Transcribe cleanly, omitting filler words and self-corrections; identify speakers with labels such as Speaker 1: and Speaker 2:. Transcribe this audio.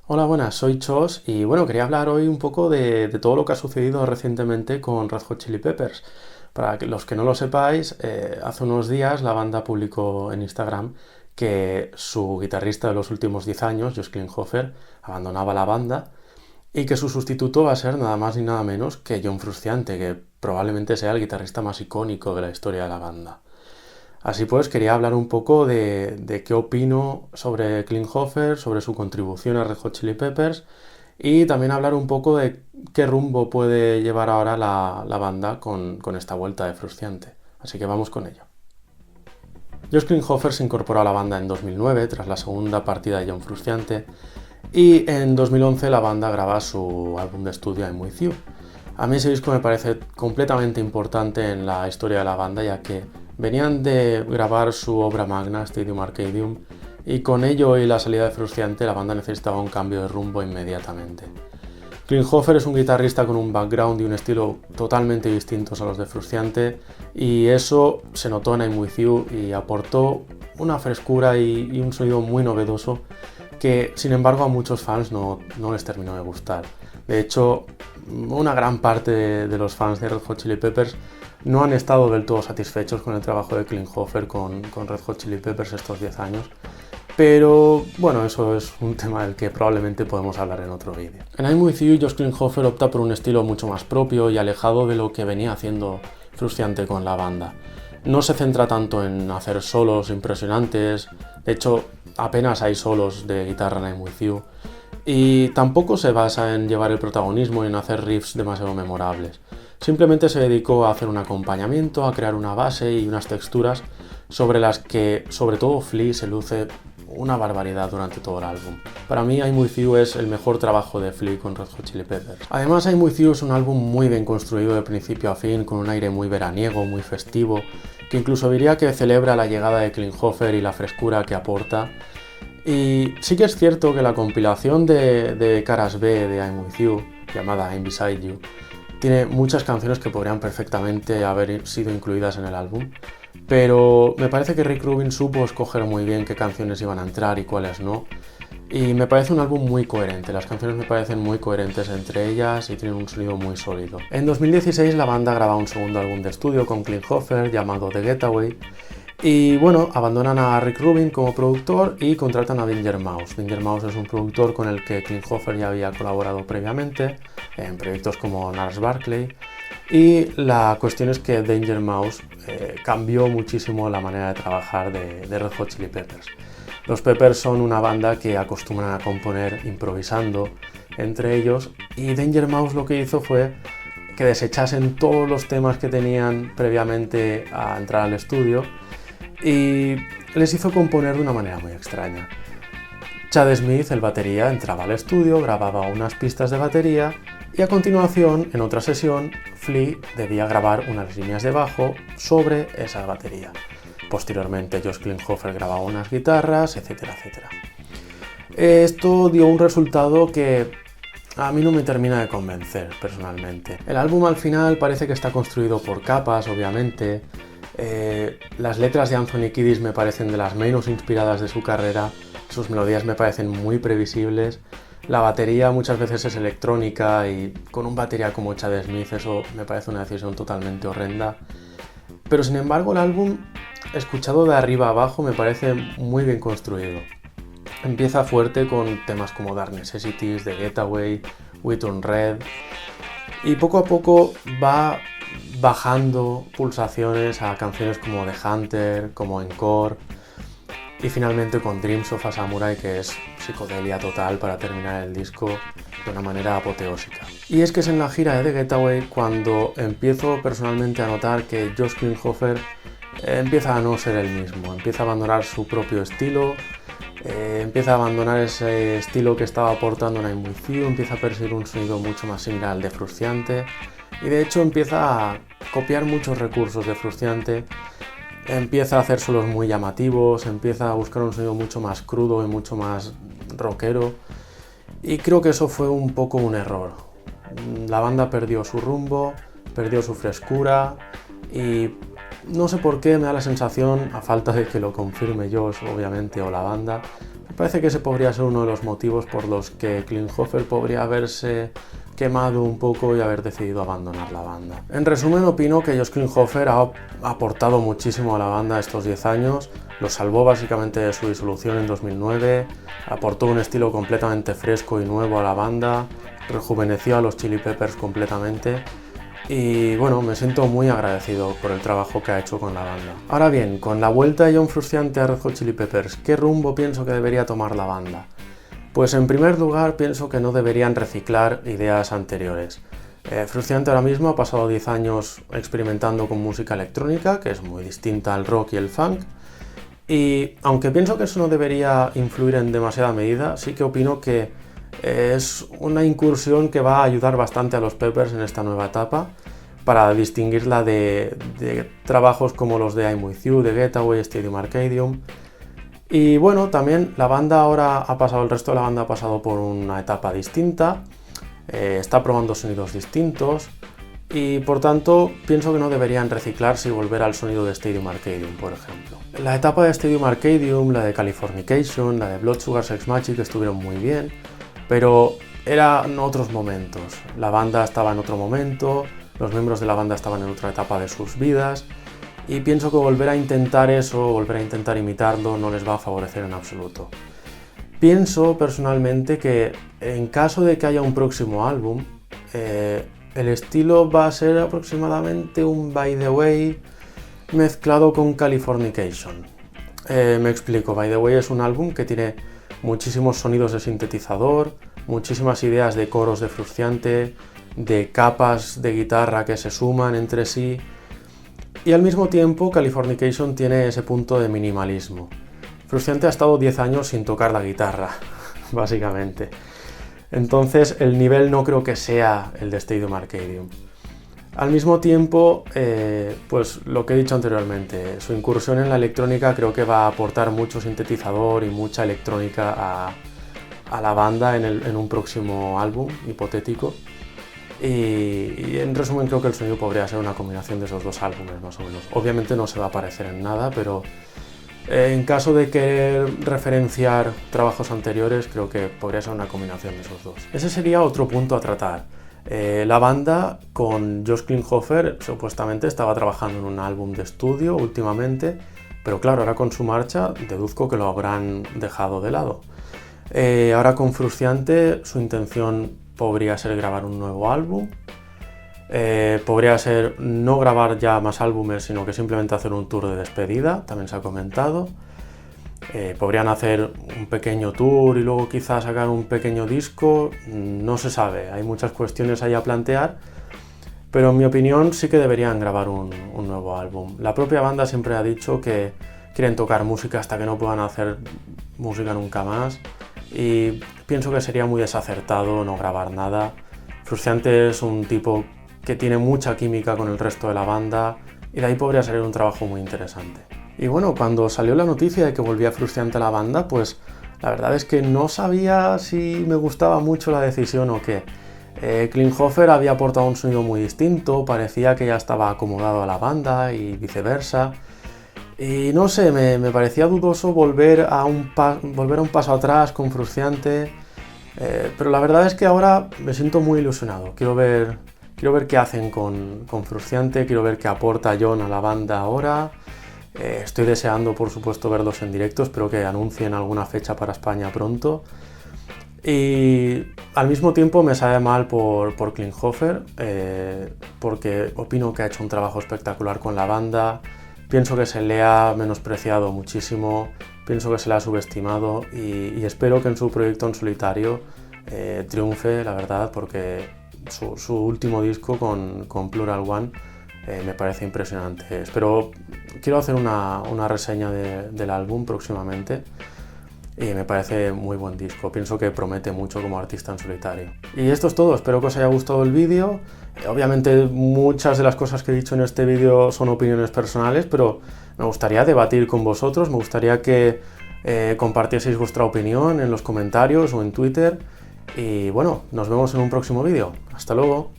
Speaker 1: Hola, buenas, soy Chos y bueno, quería hablar hoy un poco de todo lo que ha sucedido recientemente con Red Hot Chili Peppers. Para los que no lo sepáis, hace unos días la banda publicó en Instagram que su guitarrista de los últimos 10 años, Josh Klinghoffer, abandonaba la banda y que su sustituto va a ser nada más ni nada menos que John Frusciante, que probablemente sea el guitarrista más icónico de la historia de la banda. Así pues, quería hablar un poco de qué opino sobre Klinghoffer, sobre su contribución a Red Hot Chili Peppers y también hablar un poco de qué rumbo puede llevar ahora la banda con esta vuelta de Frusciante. Así que vamos con ello. Josh Klinghoffer se incorporó a la banda en 2009 tras la segunda partida de John Frusciante y en 2011 la banda graba su álbum de estudio I'm With You. A mí ese disco me parece completamente importante en la historia de la banda, ya que venían de grabar su obra magna, Stadium Arcadium, y con ello y la salida de Frusciante la banda necesitaba un cambio de rumbo inmediatamente. Klinghoffer es un guitarrista con un background y un estilo totalmente distintos a los de Frusciante, y eso se notó en I'm With You y aportó una frescura y un sonido muy novedoso que sin embargo a muchos fans no les terminó de gustar. De hecho, una gran parte de los fans de Red Hot Chili Peppers no han estado del todo satisfechos con el trabajo de Klinghoffer con Red Hot Chili Peppers estos 10 años. Pero bueno, eso es un tema del que probablemente podemos hablar en otro vídeo. En I'm With You, Josh Klinghoffer opta por un estilo mucho más propio y alejado de lo que venía haciendo Frusciante con la banda. No se centra tanto en hacer solos impresionantes, de hecho apenas hay solos de guitarra en I'm With You, y tampoco se basa en llevar el protagonismo y en hacer riffs demasiado memorables. Simplemente se dedicó a hacer un acompañamiento, a crear una base y unas texturas sobre las que, sobre todo Flea, se luce una barbaridad durante todo el álbum. Para mí I'm With You es el mejor trabajo de Flea con Red Hot Chili Peppers. Además I'm With You es un álbum muy bien construido de principio a fin, con un aire muy veraniego, muy festivo, que incluso diría que celebra la llegada de Klinghoffer y la frescura que aporta. Y sí que es cierto que la compilación de caras B de I'm With You, llamada I'm Beside You, tiene muchas canciones que podrían perfectamente haber sido incluidas en el álbum, pero me parece que Rick Rubin supo escoger muy bien qué canciones iban a entrar y cuáles no, y me parece un álbum muy coherente. Las canciones me parecen muy coherentes entre ellas y tienen un sonido muy sólido. En 2016 la banda graba un segundo álbum de estudio con Klinghoffer llamado The Getaway, y bueno, abandonan a Rick Rubin como productor y contratan a Danger Mouse. Danger Mouse es un productor con el que Klinghoffer ya había colaborado previamente en proyectos como Gnarls Barkley, y la cuestión es que Danger Mouse cambió muchísimo la manera de trabajar de Red Hot Chili Peppers. Los Peppers son una banda que acostumbran a componer improvisando entre ellos, y Danger Mouse lo que hizo fue que desechasen todos los temas que tenían previamente a entrar al estudio y les hizo componer de una manera muy extraña. Chad Smith, el batería, entraba al estudio, grababa unas pistas de batería y a continuación, en otra sesión, Flea debía grabar unas líneas de bajo sobre esa batería. Posteriormente, Josh Klinghoffer grababa unas guitarras, etcétera, etcétera. Esto dio un resultado que a mí no me termina de convencer, personalmente. El álbum al final parece que está construido por capas, obviamente. Las letras de Anthony Kiedis me parecen de las menos inspiradas de su carrera, sus melodías me parecen muy previsibles, la batería muchas veces es electrónica y con un batería como Chad Smith eso me parece una decisión totalmente horrenda, pero sin embargo el álbum, escuchado de arriba a abajo, me parece muy bien construido. Empieza fuerte con temas como Dark Necessities, The Getaway, We Turn Red, y poco a poco va bajando pulsaciones a canciones como The Hunter, como Encore, y finalmente con Dreams of a Samurai, que es psicodelia total para terminar el disco de una manera apoteósica. Y es que es en la gira de The Getaway cuando empiezo personalmente a notar que Josh Klinghoffer empieza a no ser el mismo, empieza a abandonar su propio estilo, empieza a abandonar ese estilo que estaba aportando en I'm With You, empieza a perseguir un sonido mucho más similar al de Frusciante, y de hecho empieza a copiar muchos recursos de Frusciante, empieza a hacer solos muy llamativos, empieza a buscar un sonido mucho más crudo y mucho más rockero, y creo que eso fue un poco un error. La banda perdió su rumbo, perdió su frescura, y no sé por qué me da la sensación, a falta de que lo confirme Josh obviamente o la banda, Me parece que ese podría ser uno de los motivos por los que Klinghoffer podría haberse quemado un poco y haber decidido abandonar la banda. En resumen, opino que Josh Klinghoffer ha aportado muchísimo a la banda estos 10 años, lo salvó básicamente de su disolución en 2009, aportó un estilo completamente fresco y nuevo a la banda, rejuveneció a los Chili Peppers completamente y bueno, me siento muy agradecido por el trabajo que ha hecho con la banda. Ahora bien, con la vuelta de John Frusciante a Red Hot Chili Peppers, ¿qué rumbo pienso que debería tomar la banda? Pues en primer lugar pienso que no deberían reciclar ideas anteriores. Frusciante ahora mismo ha pasado 10 años experimentando con música electrónica, que es muy distinta al rock y el funk, y aunque pienso que eso no debería influir en demasiada medida, sí que opino que es una incursión que va a ayudar bastante a los Peppers en esta nueva etapa para distinguirla de trabajos como los de I'm With You, The Getaway, Stadium Arcadium. Y bueno, también la banda ahora el resto de la banda ha pasado por una etapa distinta, está probando sonidos distintos y por tanto pienso que no deberían reciclarse y volver al sonido de Stadium Arcadium, por ejemplo. La etapa de Stadium Arcadium, la de Californication, la de Blood Sugar Sex Magik estuvieron muy bien, pero eran otros momentos. La banda estaba en otro momento, los miembros de la banda estaban en otra etapa de sus vidas y pienso que volver a intentar eso, volver a intentar imitarlo, no les va a favorecer en absoluto. Pienso personalmente que en caso de que haya un próximo álbum, el estilo va a ser aproximadamente un By the Way mezclado con Californication. Me explico, By the Way es un álbum que tiene muchísimos sonidos de sintetizador, muchísimas ideas de coros de Frusciante, de capas de guitarra que se suman entre sí, y al mismo tiempo Californication tiene ese punto de minimalismo. Frusciante ha estado 10 años sin tocar la guitarra, básicamente. Entonces el nivel no creo que sea el de Stadium Arcadium. Al mismo tiempo, pues lo que he dicho anteriormente, su incursión en la electrónica creo que va a aportar mucho sintetizador y mucha electrónica a la banda en un próximo álbum hipotético. Y en resumen creo que el sonido podría ser una combinación de esos dos álbumes más o menos. Obviamente no se va a parecer en nada, pero en caso de querer referenciar trabajos anteriores creo que podría ser una combinación de esos dos. Ese sería otro punto a tratar. La banda con Josh Klinghoffer supuestamente estaba trabajando en un álbum de estudio últimamente, pero claro, ahora con su marcha deduzco que lo habrán dejado de lado. Ahora con Frusciante su intención podría ser grabar un nuevo álbum, podría ser no grabar ya más álbumes, sino que simplemente hacer un tour de despedida, también se ha comentado. Podrían hacer un pequeño tour y luego quizás sacar un pequeño disco, no se sabe, hay muchas cuestiones ahí a plantear, pero en mi opinión sí que deberían grabar un nuevo álbum. La propia banda siempre ha dicho que quieren tocar música hasta que no puedan hacer música nunca más y pienso que sería muy desacertado no grabar nada. Frusciante es un tipo que tiene mucha química con el resto de la banda y de ahí podría salir un trabajo muy interesante. Y bueno, cuando salió la noticia de que volvía Frusciante a la banda, pues la verdad es que no sabía si me gustaba mucho la decisión o qué. Klinghoffer había aportado un sonido muy distinto, parecía que ya estaba acomodado a la banda y viceversa. Y no sé, me parecía dudoso volver a un paso atrás con Frusciante, pero la verdad es que ahora me siento muy ilusionado. Quiero ver qué hacen con Frusciante, quiero ver qué aporta John a la banda ahora. Estoy deseando, por supuesto, verlos en directo, espero que anuncien alguna fecha para España pronto. Y al mismo tiempo me sabe mal por Klinghoffer, porque opino que ha hecho un trabajo espectacular con la banda. Pienso que se le ha menospreciado muchísimo, pienso que se le ha subestimado y espero que en su proyecto en solitario triunfe, la verdad, porque su último disco con Plural One me parece impresionante. Quiero hacer una reseña del álbum próximamente y me parece muy buen disco. Pienso que promete mucho como artista en solitario. Y esto es todo, espero que os haya gustado el vídeo. Obviamente muchas de las cosas que he dicho en este vídeo son opiniones personales, pero me gustaría debatir con vosotros, me gustaría que compartieseis vuestra opinión en los comentarios o en Twitter. Y bueno, nos vemos en un próximo vídeo. Hasta luego.